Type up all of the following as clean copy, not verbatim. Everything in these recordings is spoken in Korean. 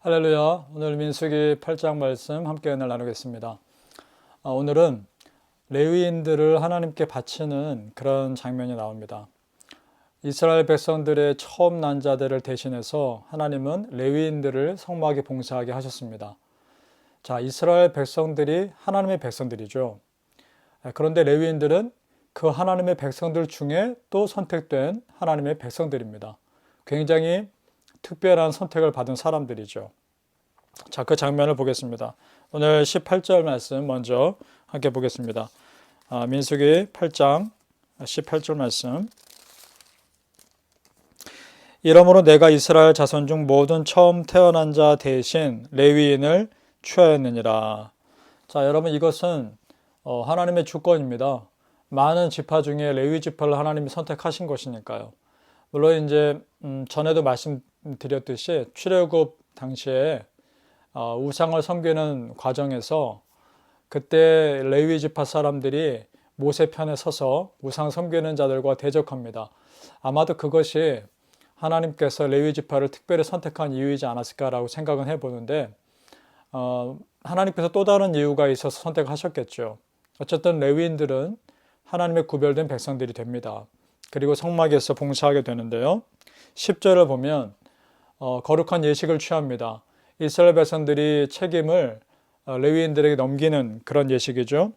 할렐루야. 오늘 민수기 8장 말씀 함께 은혜를 나누겠습니다. 오늘은 레위인들을 하나님께 바치는 그런 장면이 나옵니다. 이스라엘 백성들의 처음 난 자들을 대신해서 하나님은 레위인들을 성막에 봉사하게 하셨습니다. 자, 이스라엘 백성들이 하나님의 백성들이죠. 그런데 레위인들은 그 하나님의 백성들 중에 또 선택된 하나님의 백성들입니다. 굉장히 특별한 선택을 받은 사람들이죠. 자, 그 장면을 보겠습니다. 오늘 18절 말씀 먼저 함께 보겠습니다. 민수기 8장 18절 말씀. 이러므로 내가 이스라엘 자손 중 모든 처음 태어난 자 대신 레위인을 취하였느니라. 자, 여러분, 이것은 하나님의 주권입니다. 많은 지파 중에 레위 지파를 하나님이 선택하신 것이니까요. 물론 이제 전에도 말씀드렸듯이 출애굽 당시에 우상을 섬기는 과정에서 그때 레위 지파 사람들이 모세 편에 서서 우상 섬기는 자들과 대적합니다. 아마도 그것이 하나님께서 레위 지파를 특별히 선택한 이유이지 않았을까라고 생각은 해보는데 하나님께서 또 다른 이유가 있어서 선택하셨겠죠. 어쨌든 레위인들은 하나님의 구별된 백성들이 됩니다. 그리고 성막에서 봉사하게 되는데요. 10절을 보면 거룩한 예식을 취합니다. 이스라엘 백성들이 책임을 레위인들에게 넘기는 그런 예식이죠.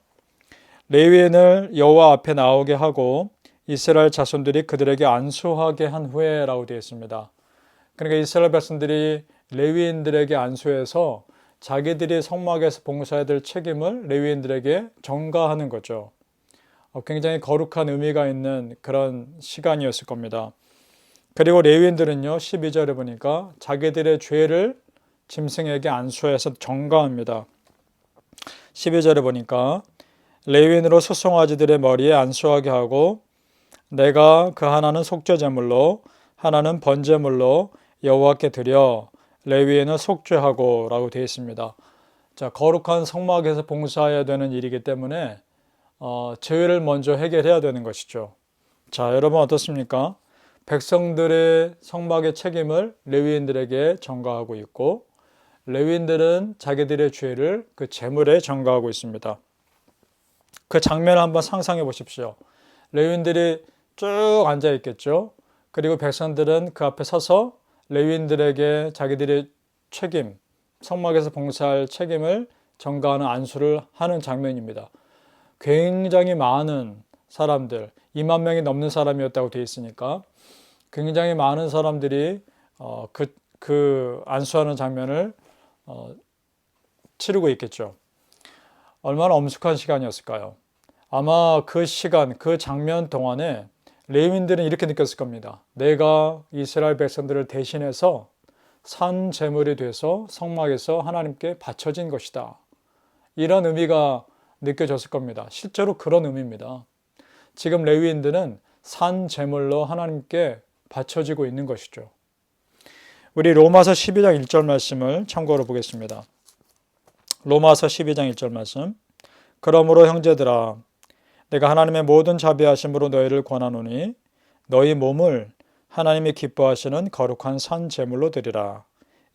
레위인을 여호와 앞에 나오게 하고 이스라엘 자손들이 그들에게 안수하게 한 후에라고 되어 있습니다. 그러니까 이스라엘 백성들이 레위인들에게 안수해서 자기들이 성막에서 봉사해야 될 책임을 레위인들에게 전가하는 거죠. 굉장히 거룩한 의미가 있는 그런 시간이었을 겁니다. 그리고 레위인들은요, 12절에 보니까 자기들의 죄를 짐승에게 안수해서 전가합니다. 12절에 보니까 레위인으로 소송아지들의 머리에 안수하게 하고 내가 그 하나는 속죄제물로 하나는 번제물로 여호와께 드려 레위인을 속죄하고 라고 되어 있습니다. 자, 거룩한 성막에서 봉사해야 되는 일이기 때문에 죄를 먼저 해결해야 되는 것이죠. 자, 여러분 어떻습니까? 백성들의 성막의 책임을 레위인들에게 전가하고 있고 레위인들은 자기들의 죄를 그 제물에 전가하고 있습니다. 그 장면을 한번 상상해 보십시오. 레위인들이 쭉 앉아 있겠죠. 그리고 백성들은 그 앞에 서서 레위인들에게 자기들의 책임, 성막에서 봉사할 책임을 전가하는 안수를 하는 장면입니다. 굉장히 많은 사람들, 2만 명이 넘는 사람이었다고 되어 있으니까 굉장히 많은 사람들이 그 안수하는 장면을 치르고 있겠죠. 얼마나 엄숙한 시간이었을까요? 아마 그 시간, 그 장면 동안에 레위인들은 이렇게 느꼈을 겁니다. 내가 이스라엘 백성들을 대신해서 산 제물이 돼서 성막에서 하나님께 바쳐진 것이다. 이런 의미가 느껴졌을 겁니다. 실제로 그런 의미입니다. 지금 레위인들은 산 제물로 하나님께 바쳐지고 있는 것이죠. 우리 로마서 12장 1절 말씀을 참고로 보겠습니다. 로마서 12장 1절 말씀. 그러므로 형제들아 내가 하나님의 모든 자비하심으로 너희를 권하노니 너희 몸을 하나님이 기뻐하시는 거룩한 산 제물로 드리라.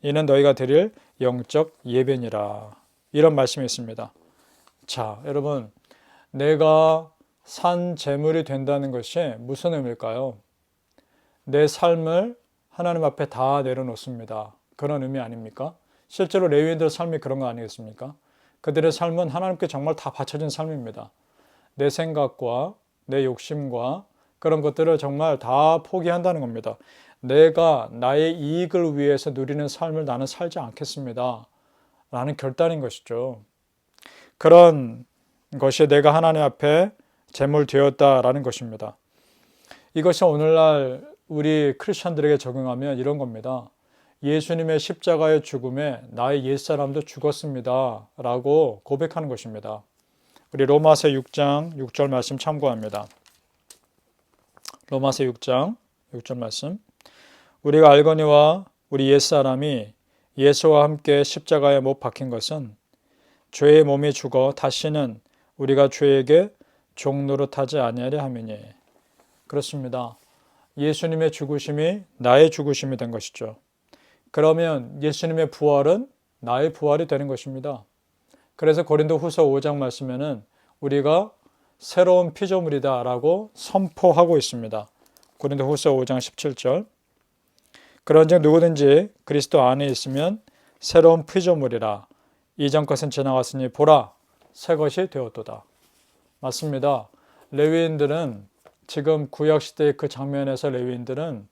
이는 너희가 드릴 영적 예배니라. 이런 말씀이 있습니다. 자, 여러분, 내가 산 제물이 된다는 것이 무슨 의미일까요? 내 삶을 하나님 앞에 다 내려놓습니다. 그런 의미 아닙니까? 실제로 레위인들의 삶이 그런 거 아니겠습니까? 그들의 삶은 하나님께 정말 다 바쳐진 삶입니다. 내 생각과 내 욕심과 그런 것들을 정말 다 포기한다는 겁니다. 내가 나의 이익을 위해서 누리는 삶을 나는 살지 않겠습니다. 라는 결단인 것이죠. 그런 것이 내가 하나님 앞에 제물 되었다라는 것입니다. 이것이 오늘날 우리 크리스천들에게 적용하면 이런 겁니다. 예수님의 십자가의 죽음에 나의 옛사람도 죽었습니다. 라고 고백하는 것입니다. 우리 로마서 6장 6절 말씀 참고합니다. 로마서 6장 6절 말씀. 우리가 알거니와 우리 옛사람이 예수와 함께 십자가에 못 박힌 것은 죄의 몸이 죽어 다시는 우리가 죄에게 종노릇하지 아니하려 함이니. 그렇습니다. 예수님의 죽으심이 나의 죽으심이 된 것이죠. 그러면 예수님의 부활은 나의 부활이 되는 것입니다. 그래서 고린도후서 5장 말씀에는 우리가 새로운 피조물이다 라고 선포하고 있습니다. 고린도후서 5장 17절. 그런즉 누구든지 그리스도 안에 있으면 새로운 피조물이라. 이전 것은 지나갔으니 보라 새 것이 되었도다. 맞습니다. 레위인들은 지금 구약시대의 그 장면에서 레위인들은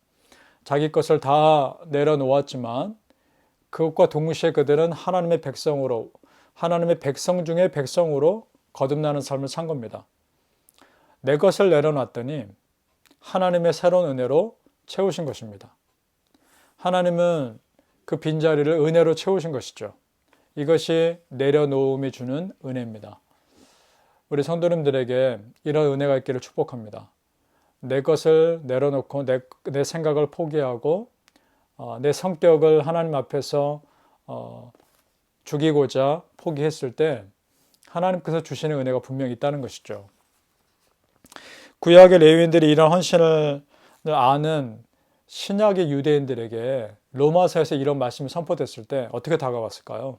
자기 것을 다 내려놓았지만 그것과 동시에 그들은 하나님의 백성으로, 하나님의 백성 중에 백성으로 거듭나는 삶을 산 겁니다. 내 것을 내려놨더니 하나님의 새로운 은혜로 채우신 것입니다. 하나님은 그 빈자리를 은혜로 채우신 것이죠. 이것이 내려놓음이 주는 은혜입니다. 우리 성도님들에게 이런 은혜가 있기를 축복합니다. 내 것을 내려놓고 내 생각을 포기하고 내 성격을 하나님 앞에서 죽이고자 포기했을 때 하나님께서 주시는 은혜가 분명히 있다는 것이죠. 구약의 레위인들이 이런 헌신을 아는 신약의 유대인들에게 로마서에서 이런 말씀이 선포됐을 때 어떻게 다가왔을까요?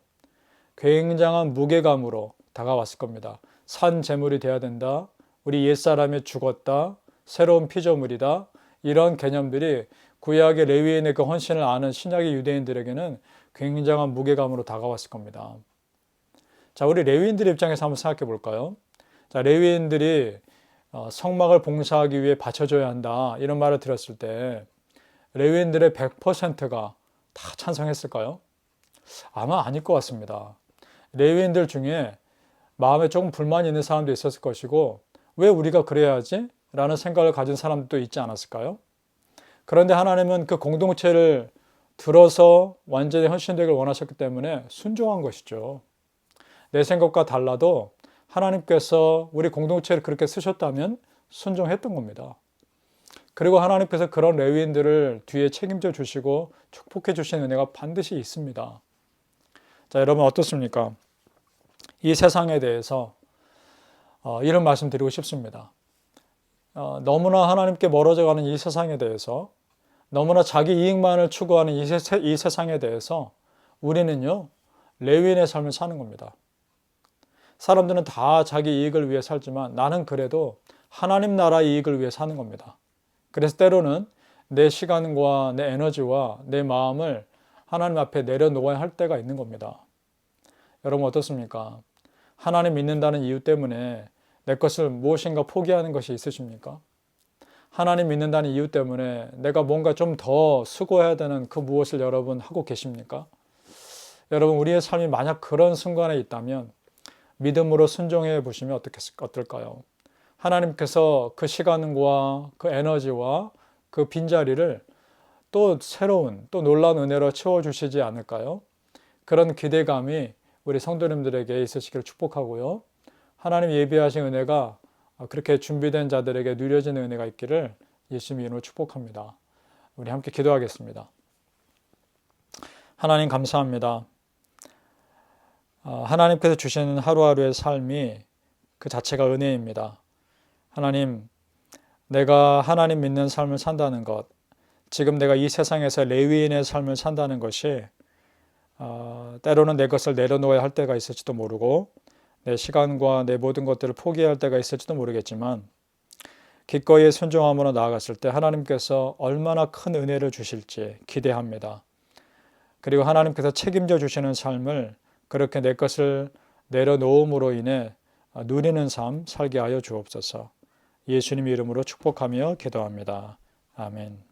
굉장한 무게감으로 다가왔을 겁니다. 산 제물이 돼야 된다. 우리 옛사람이 죽었다. 새로운 피조물이다. 이런 개념들이 구약의 레위인의 그 헌신을 아는 신약의 유대인들에게는 굉장한 무게감으로 다가왔을 겁니다. 자, 우리 레위인들 입장에서 한번 생각해 볼까요? 자, 레위인들이 성막을 봉사하기 위해 바쳐줘야 한다. 이런 말을 들었을 때 레위인들의 100%가 다 찬성했을까요? 아마 아닐 것 같습니다. 레위인들 중에 마음에 조금 불만이 있는 사람도 있었을 것이고 왜 우리가 그래야지? 라는 생각을 가진 사람도 있지 않았을까요? 그런데 하나님은 그 공동체를 들어서 완전히 헌신되기를 원하셨기 때문에 순종한 것이죠. 내 생각과 달라도 하나님께서 우리 공동체를 그렇게 쓰셨다면 순종했던 겁니다. 그리고 하나님께서 그런 레위인들을 뒤에 책임져 주시고 축복해 주신 은혜가 반드시 있습니다. 자, 여러분 어떻습니까? 이 세상에 대해서 이런 말씀 드리고 싶습니다. 너무나 하나님께 멀어져 가는 이 세상에 대해서 너무나 자기 이익만을 추구하는 이 세상에 대해서 우리는요 레위인의 삶을 사는 겁니다. 사람들은 다 자기 이익을 위해 살지만 나는 그래도 하나님 나라 이익을 위해 사는 겁니다. 그래서 때로는 내 시간과 내 에너지와 내 마음을 하나님 앞에 내려놓아야 할 때가 있는 겁니다. 여러분 어떻습니까? 하나님 믿는다는 이유 때문에 내 것을 무엇인가 포기하는 것이 있으십니까? 하나님 믿는다는 이유 때문에 내가 뭔가 좀 더 수고해야 되는 그 무엇을 여러분 하고 계십니까? 여러분 우리의 삶이 만약 그런 순간에 있다면 믿음으로 순종해 보시면 어떨까요? 하나님께서 그 시간과 그 에너지와 그 빈자리를 또 새로운 또 놀라운 은혜로 채워주시지 않을까요? 그런 기대감이 우리 성도님들에게 있으시기를 축복하고요. 하나님 예비하신 은혜가 그렇게 준비된 자들에게 누려지는 은혜가 있기를 예수님 이름으로 축복합니다. 우리 함께 기도하겠습니다. 하나님 감사합니다. 하나님께서 주시는 하루하루의 삶이 그 자체가 은혜입니다. 하나님, 내가 하나님 믿는 삶을 산다는 것, 지금 내가 이 세상에서 레위인의 삶을 산다는 것이 때로는 내 것을 내려놓아야 할 때가 있을지도 모르고 내 시간과 내 모든 것들을 포기해야 할 때가 있을지도 모르겠지만 기꺼이 순종함으로 나아갔을 때 하나님께서 얼마나 큰 은혜를 주실지 기대합니다. 그리고 하나님께서 책임져 주시는 삶을 그렇게 내 것을 내려놓음으로 인해 누리는 삶 살게 하여 주옵소서. 예수님 이름으로 축복하며 기도합니다. 아멘.